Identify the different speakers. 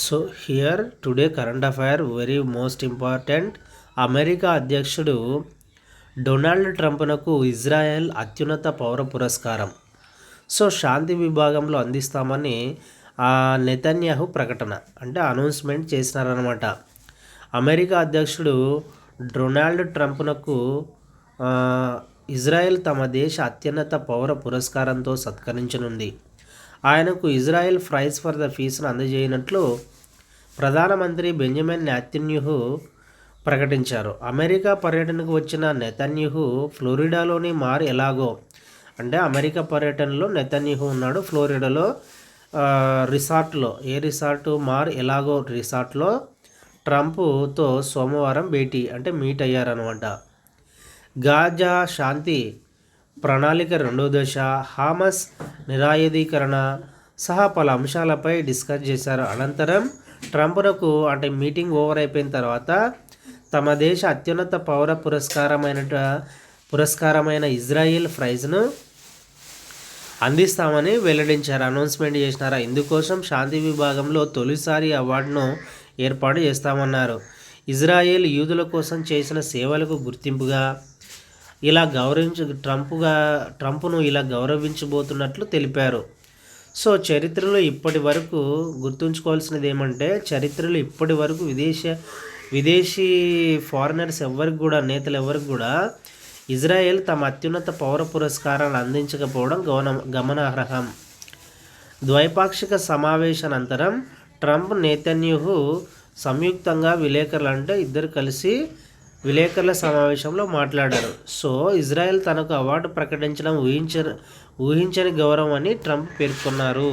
Speaker 1: So here today current affair very most important. America అధ్యక్షుడు Donald ట్రంప్నకు Israel అత్యున్నత పౌర పురస్కారం సో శాంతి విభాగంలో అందిస్తామని నెతన్యాహు ప్రకటన అంటే అనౌన్స్మెంట్ చేసినారనమాట. అమెరికా అధ్యక్షుడు డొనాల్డ్ ట్రంప్నకు ఇజ్రాయెల్ తమ దేశ అత్యున్నత పౌర పురస్కారంతో సత్కరించనుంది. ఆయనకు ఇజ్రాయెల్ ప్రైజ్ ఫర్ ద పీస్ను అందజేయనట్లు ప్రధానమంత్రి బెంజమిన్ నెతన్యాహు ప్రకటించారు. అమెరికా పర్యటనకు వచ్చిన నెతన్యాహు ఫ్లోరిడాలోని మార్ ఎలాగో అంటే అమెరికా పర్యటనలో నెతన్యాహు ఉన్నాడు. ఫ్లోరిడాలో రిసార్ట్లో మార్ ఎలాగో రిసార్ట్లో ట్రంప్తో సోమవారం మీట్ అయ్యారనమాట. గాజా శాంతి ప్రణాళిక రెండో దశ, హామస్ నిరాయుధీకరణ సహా పలు అంశాలపై డిస్కస్ చేశారు. అనంతరం ట్రంప్నకు మీటింగ్ ఓవర్ అయిపోయిన తర్వాత తమ దేశ అత్యున్నత పౌర పురస్కారమైన ఇజ్రాయెల్ ప్రైజ్ను అందిస్తామని వెల్లడించారు, అనౌన్స్మెంట్ చేసినారు. ఇందుకోసం శాంతి విభాగంలో తొలిసారి అవార్డును ఏర్పాటు చేస్తామన్నారు. ఇజ్రాయెల్ యూదుల కోసం చేసిన సేవలకు గుర్తింపుగా ట్రంప్ను ఇలా గౌరవించబోతున్నట్లు తెలిపారు. సో చరిత్రలో ఇప్పటి వరకు గుర్తుంచుకోవాల్సినది ఏమంటే, చరిత్రలో ఇప్పటి వరకు విదేశీ ఫారినర్స్ నేతలు ఎవరికి కూడా ఇజ్రాయెల్ తమ అత్యున్నత పౌర పురస్కారాన్ని అందించకపోవడం గమనార్హం. ద్వైపాక్షిక సమావేశానంతరం ట్రంప్ నెతన్యాహు సంయుక్తంగా ఇద్దరు కలిసి విలేకరుల సమావేశంలో మాట్లాడారు. సో ఇజ్రాయెల్ తనకు అవార్డు ప్రకటించడం ఊహించని గౌరవం అని ట్రంప్ పేర్కొన్నారు.